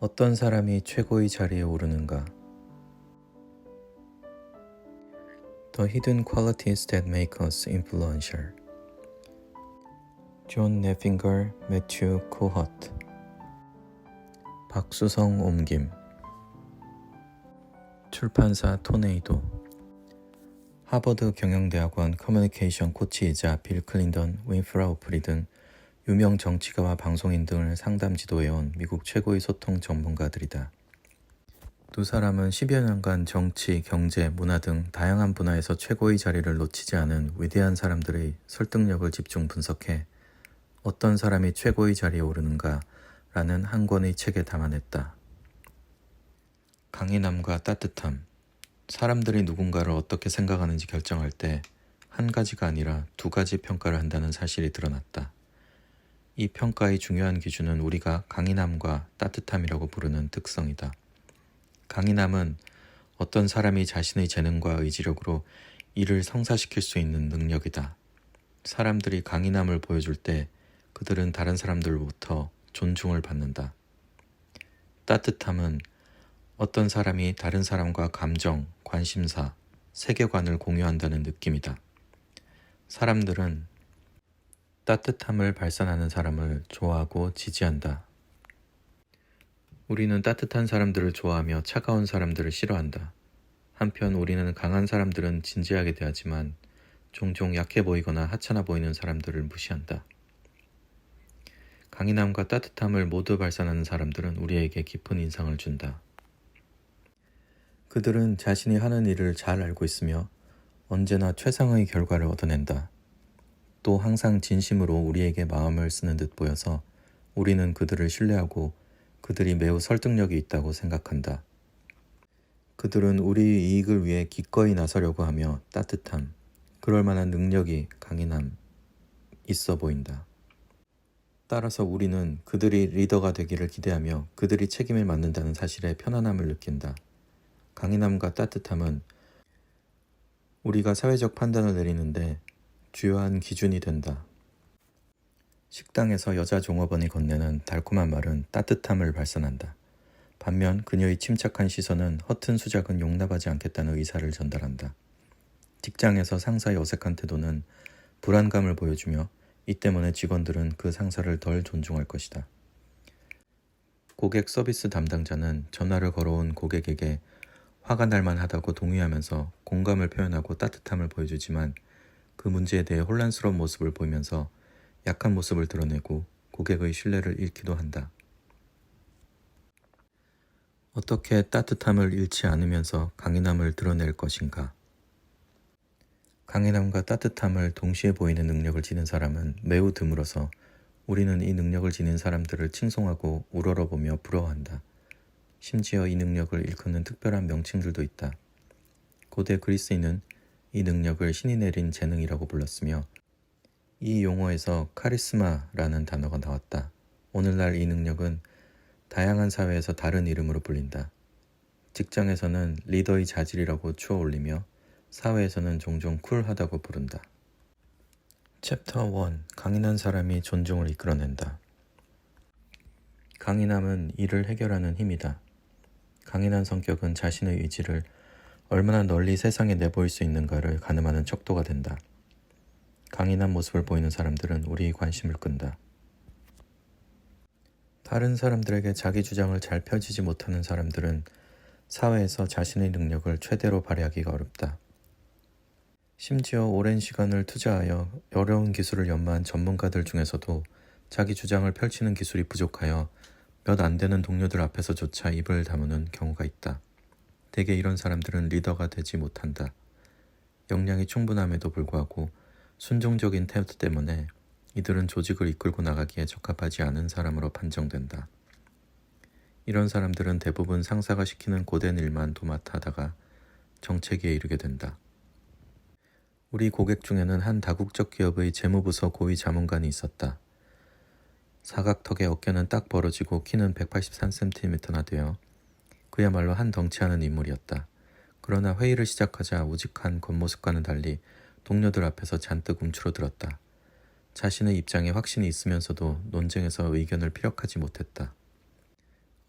어떤 사람이 최고의 자리에 오르는가? The Hidden Qualities That Make Us Influential. 존 네핑걸, 매튜 코허트. 박수성 옮김. 출판사 토네이도. 하버드 경영대학원 커뮤니케이션 코치이자 빌 클린턴, 윈프라 오프리 등 유명 정치가와 방송인 등을 상담 지도해온 미국 최고의 소통 전문가들이다. 두 사람은 10여 년간 정치, 경제, 문화 등 다양한 분야에서 최고의 자리를 놓치지 않은 위대한 사람들의 설득력을 집중 분석해 어떤 사람이 최고의 자리에 오르는가 라는 한 권의 책에 담아냈다. 강인함과 따뜻함. 사람들이 누군가를 어떻게 생각하는지 결정할 때 한 가지가 아니라 두 가지 평가를 한다는 사실이 드러났다. 이 평가의 중요한 기준은 우리가 강인함과 따뜻함이라고 부르는 특성이다. 강인함은 어떤 사람이 자신의 재능과 의지력으로 이를 성사시킬 수 있는 능력이다. 사람들이 강인함을 보여줄 때 그들은 다른 사람들로부터 존중을 받는다. 따뜻함은 어떤 사람이 다른 사람과 감정, 관심사, 세계관을 공유한다는 느낌이다. 사람들은 따뜻함을 발산하는 사람을 좋아하고 지지한다. 우리는 따뜻한 사람들을 좋아하며 차가운 사람들을 싫어한다. 한편 우리는 강한 사람들은 진지하게 대하지만 종종 약해 보이거나 하찮아 보이는 사람들을 무시한다. 강인함과 따뜻함을 모두 발산하는 사람들은 우리에게 깊은 인상을 준다. 그들은 자신이 하는 일을 잘 알고 있으며 언제나 최상의 결과를 얻어낸다. 또 항상 진심으로 우리에게 마음을 쓰는 듯 보여서 우리는 그들을 신뢰하고 그들이 매우 설득력이 있다고 생각한다. 그들은 우리의 이익을 위해 기꺼이 나서려고 하며 따뜻함, 그럴 만한 능력이 강인함, 있어 보인다. 따라서 우리는 그들이 리더가 되기를 기대하며 그들이 책임을 맡는다는 사실에 편안함을 느낀다. 강인함과 따뜻함은 우리가 사회적 판단을 내리는데 주요한 기준이 된다. 식당에서 여자 종업원이 건네는 달콤한 말은 따뜻함을 발산한다. 반면 그녀의 침착한 시선은 허튼 수작은 용납하지 않겠다는 의사를 전달한다. 직장에서 상사의 어색한 태도는 불안감을 보여주며 이 때문에 직원들은 그 상사를 덜 존중할 것이다. 고객 서비스 담당자는 전화를 걸어온 고객에게 화가 날 만하다고 동의하면서 공감을 표현하고 따뜻함을 보여주지만 그 문제에 대해 혼란스러운 모습을 보이면서 약한 모습을 드러내고 고객의 신뢰를 잃기도 한다. 어떻게 따뜻함을 잃지 않으면서 강인함을 드러낼 것인가? 강인함과 따뜻함을 동시에 보이는 능력을 지닌 사람은 매우 드물어서 우리는 이 능력을 지닌 사람들을 칭송하고 우러러보며 부러워한다. 심지어 이 능력을 일컫는 특별한 명칭들도 있다. 고대 그리스인은 이 능력을 신이 내린 재능이라고 불렀으며 이 용어에서 카리스마라는 단어가 나왔다. 오늘날 이 능력은 다양한 사회에서 다른 이름으로 불린다. 직장에서는 리더의 자질이라고 추어 올리며 사회에서는 종종 쿨하다고 부른다. 챕터 1. 강인한 사람이 존중을 이끌어낸다. 강인함은 일을 해결하는 힘이다. 강인한 성격은 자신의 의지를 얼마나 널리 세상에 내보일 수 있는가를 가늠하는 척도가 된다. 강인한 모습을 보이는 사람들은 우리의 관심을 끈다. 다른 사람들에게 자기 주장을 잘 펼치지 못하는 사람들은 사회에서 자신의 능력을 최대로 발휘하기가 어렵다. 심지어 오랜 시간을 투자하여 어려운 기술을 연마한 전문가들 중에서도 자기 주장을 펼치는 기술이 부족하여 몇 안 되는 동료들 앞에서조차 입을 다무는 경우가 있다. 대개 이런 사람들은 리더가 되지 못한다. 역량이 충분함에도 불구하고 순종적인 태도 때문에 이들은 조직을 이끌고 나가기에 적합하지 않은 사람으로 판정된다. 이런 사람들은 대부분 상사가 시키는 고된 일만 도맡아 하다가 정체기에 이르게 된다. 우리 고객 중에는 한 다국적 기업의 재무부서 고위 자문관이 있었다. 사각턱의 어깨는 딱 벌어지고 키는 183cm나 되어 그야말로 한 덩치하는 인물이었다. 그러나 회의를 시작하자 우직한 겉모습과는 달리 동료들 앞에서 잔뜩 움츠러들었다. 자신의 입장에 확신이 있으면서도 논쟁에서 의견을 피력하지 못했다.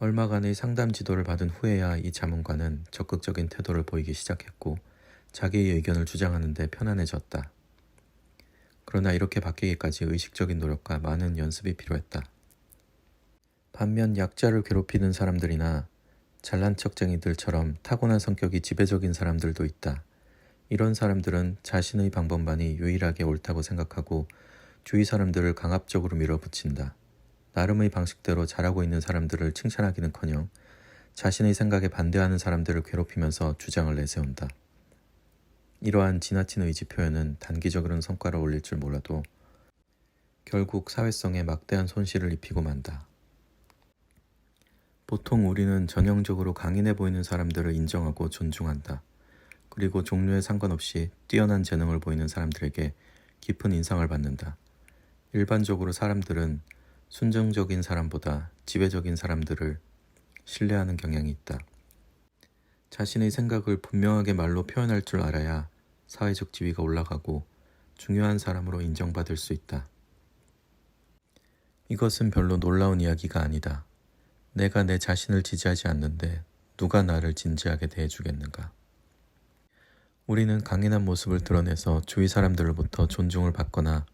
얼마간의 상담 지도를 받은 후에야 이 자문관은 적극적인 태도를 보이기 시작했고 자기의 의견을 주장하는 데 편안해졌다. 그러나 이렇게 바뀌기까지 의식적인 노력과 많은 연습이 필요했다. 반면 약자를 괴롭히는 사람들이나 잘난 척쟁이들처럼 타고난 성격이 지배적인 사람들도 있다. 이런 사람들은 자신의 방법만이 유일하게 옳다고 생각하고 주위 사람들을 강압적으로 밀어붙인다. 나름의 방식대로 잘하고 있는 사람들을 칭찬하기는커녕 자신의 생각에 반대하는 사람들을 괴롭히면서 주장을 내세운다. 이러한 지나친 의지 표현은 단기적으로는 성과를 올릴 줄 몰라도 결국 사회성에 막대한 손실을 입히고 만다. 보통 우리는 전형적으로 강인해 보이는 사람들을 인정하고 존중한다. 그리고 종류에 상관없이 뛰어난 재능을 보이는 사람들에게 깊은 인상을 받는다. 일반적으로 사람들은 순정적인 사람보다 지배적인 사람들을 신뢰하는 경향이 있다. 자신의 생각을 분명하게 말로 표현할 줄 알아야 사회적 지위가 올라가고 중요한 사람으로 인정받을 수 있다. 이것은 별로 놀라운 이야기가 아니다. 내가 내 자신을 지지하지 않는데 누가 나를 진지하게 대해주겠는가. 우리는 강인한 모습을 드러내서 주위 사람들로부터 존중을 받거나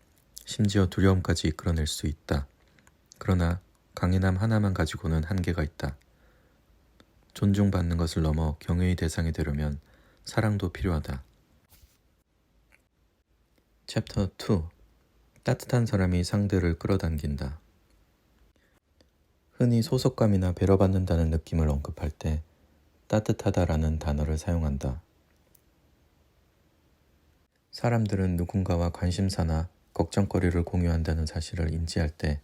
심지어 두려움까지 이끌어낼 수 있다. 그러나 강인함 하나만 가지고는 한계가 있다. 존중받는 것을 넘어 경외의 대상이 되려면 사랑도 필요하다. 챕터 2. 따뜻한 사람이 상대를 끌어당긴다. 흔히 소속감이나 배려받는다는 느낌을 언급할 때 따뜻하다라는 단어를 사용한다. 사람들은 누군가와 관심사나 걱정거리를 공유한다는 사실을 인지할 때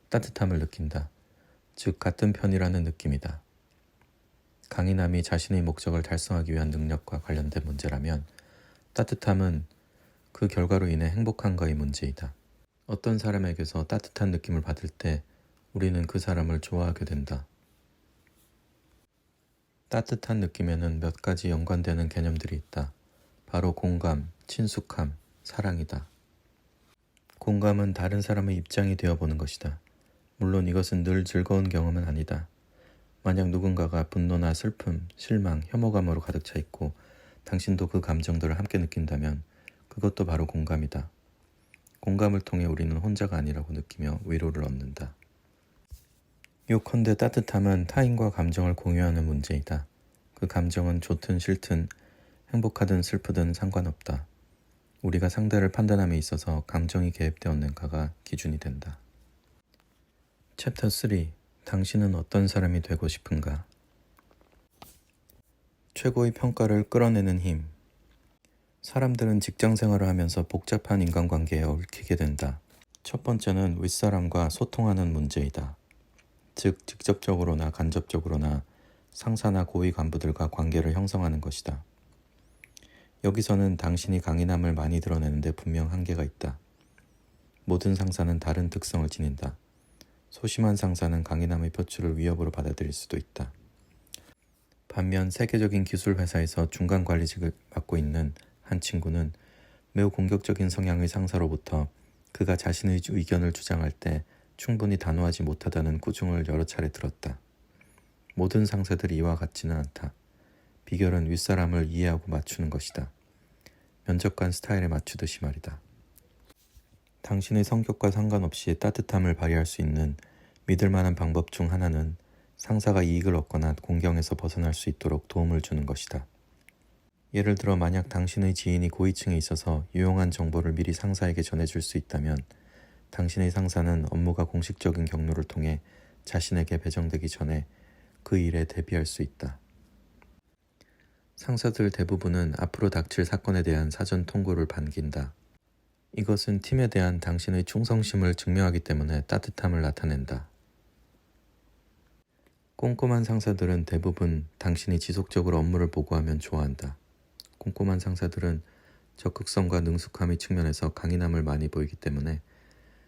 따뜻함을 느낀다. 즉 같은 편이라는 느낌이다. 강인함이 자신의 목적을 달성하기 위한 능력과 관련된 문제라면 따뜻함은 그 결과로 인해 행복한가의 문제이다. 어떤 사람에게서 따뜻한 느낌을 받을 때 우리는 그 사람을 좋아하게 된다. 따뜻한 느낌에는 몇 가지 연관되는 개념들이 있다. 바로 공감, 친숙함, 사랑이다. 공감은 다른 사람의 입장이 되어보는 것이다. 물론 이것은 늘 즐거운 경험은 아니다. 만약 누군가가 분노나 슬픔, 실망, 혐오감으로 가득 차 있고 당신도 그 감정들을 함께 느낀다면 그것도 바로 공감이다. 공감을 통해 우리는 혼자가 아니라고 느끼며 위로를 얻는다. 요컨대 따뜻함은 타인과 감정을 공유하는 문제이다. 그 감정은 좋든 싫든 행복하든 슬프든 상관없다. 우리가 상대를 판단함에 있어서 감정이 개입되었는가가 기준이 된다. 챕터 3. 당신은 어떤 사람이 되고 싶은가? 최고의 평가를 끌어내는 힘. 사람들은 직장 생활을 하면서 복잡한 인간관계에 얽히게 된다. 첫 번째는 윗사람과 소통하는 문제이다. 즉 직접적으로나 간접적으로나 상사나 고위 간부들과 관계를 형성하는 것이다. 여기서는 당신이 강인함을 많이 드러내는데 분명 한계가 있다. 모든 상사는 다른 특성을 지닌다. 소심한 상사는 강인함의 표출을 위협으로 받아들일 수도 있다. 반면 세계적인 기술 회사에서 중간 관리직을 맡고 있는 한 친구는 매우 공격적인 성향의 상사로부터 그가 자신의 의견을 주장할 때 충분히 단호하지 못하다는 꾸중을 여러 차례 들었다. 모든 상사들이 이와 같지는 않다. 비결은 윗사람을 이해하고 맞추는 것이다. 면접관 스타일에 맞추듯이 말이다. 당신의 성격과 상관없이 따뜻함을 발휘할 수 있는 믿을 만한 방법 중 하나는 상사가 이익을 얻거나 공경에서 벗어날 수 있도록 도움을 주는 것이다. 예를 들어 만약 당신의 지인이 고위층에 있어서 유용한 정보를 미리 상사에게 전해줄 수 있다면 당신의 상사는 업무가 공식적인 경로를 통해 자신에게 배정되기 전에 그 일에 대비할 수 있다. 상사들 대부분은 앞으로 닥칠 사건에 대한 사전 통보를 반긴다. 이것은 팀에 대한 당신의 충성심을 증명하기 때문에 따뜻함을 나타낸다. 꼼꼼한 상사들은 대부분 당신이 지속적으로 업무를 보고하면 좋아한다. 꼼꼼한 상사들은 적극성과 능숙함의 측면에서 강인함을 많이 보이기 때문에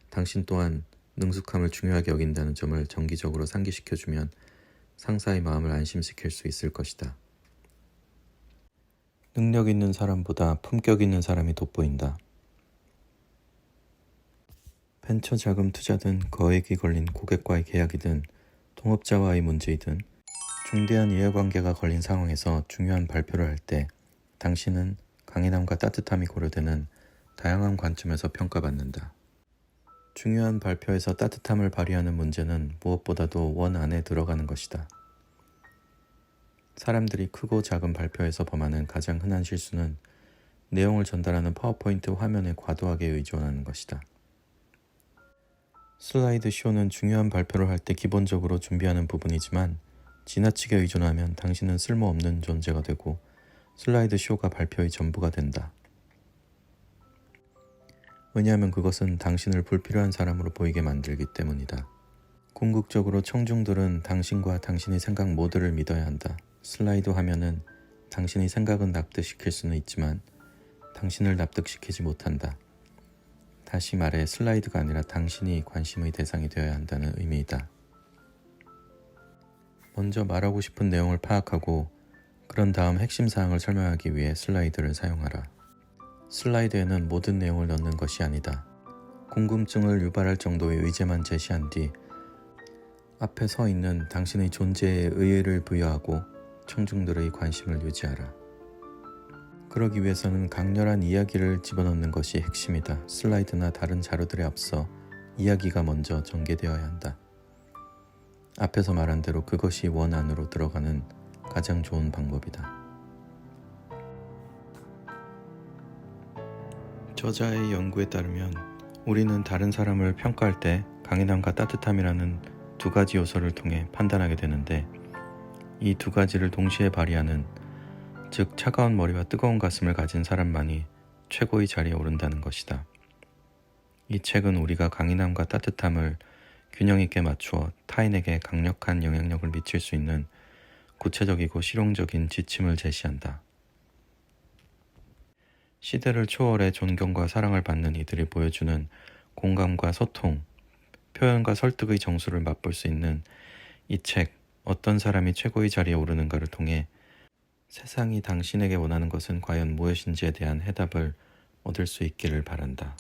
당신 또한 능숙함을 중요하게 여긴다는 점을 정기적으로 상기시켜주면 상사의 마음을 안심시킬 수 있을 것이다. 능력 있는 사람보다 품격 있는 사람이 돋보인다. 벤처 자금 투자든 거액이 걸린 고객과의 계약이든 동업자와의 문제이든 중대한 이해관계가 걸린 상황에서 중요한 발표를 할 때 당신은 강인함과 따뜻함이 고려되는 다양한 관점에서 평가받는다. 중요한 발표에서 따뜻함을 발휘하는 문제는 무엇보다도 원 안에 들어가는 것이다. 사람들이 크고 작은 발표에서 범하는 가장 흔한 실수는 내용을 전달하는 파워포인트 화면에 과도하게 의존하는 것이다. 슬라이드 쇼는 중요한 발표를 할 때 기본적으로 준비하는 부분이지만 지나치게 의존하면 당신은 쓸모없는 존재가 되고 슬라이드 쇼가 발표의 전부가 된다. 왜냐하면 그것은 당신을 불필요한 사람으로 보이게 만들기 때문이다. 궁극적으로 청중들은 당신과 당신의 생각 모두를 믿어야 한다. 슬라이드 화면은 당신의 생각은 납득시킬 수는 있지만 당신을 납득시키지 못한다. 다시 말해 슬라이드가 아니라 당신이 관심의 대상이 되어야 한다는 의미이다. 먼저 말하고 싶은 내용을 파악하고 그런 다음 핵심 사항을 설명하기 위해 슬라이드를 사용하라. 슬라이드에는 모든 내용을 넣는 것이 아니다. 궁금증을 유발할 정도의 의제만 제시한 뒤 앞에 서 있는 당신의 존재에 의의를 부여하고 청중들의 관심을 유지하라. 그러기 위해서는 강렬한 이야기를 집어넣는 것이 핵심이다. 슬라이드나 다른 자료들에 앞서 이야기가 먼저 전개되어야 한다. 앞에서 말한 대로 그것이 원 안으로 들어가는 가장 좋은 방법이다. 저자의 연구에 따르면 우리는 다른 사람을 평가할 때 강인함과 따뜻함이라는 두 가지 요소를 통해 판단하게 되는데 이 두 가지를 동시에 발휘하는, 즉 차가운 머리와 뜨거운 가슴을 가진 사람만이 최고의 자리에 오른다는 것이다. 이 책은 우리가 강인함과 따뜻함을 균형 있게 맞추어 타인에게 강력한 영향력을 미칠 수 있는 구체적이고 실용적인 지침을 제시한다. 시대를 초월해 존경과 사랑을 받는 이들이 보여주는 공감과 소통, 표현과 설득의 정수를 맛볼 수 있는 이 책, 어떤 사람이 최고의 자리에 오르는가를 통해 세상이 당신에게 원하는 것은 과연 무엇인지에 대한 해답을 얻을 수 있기를 바란다.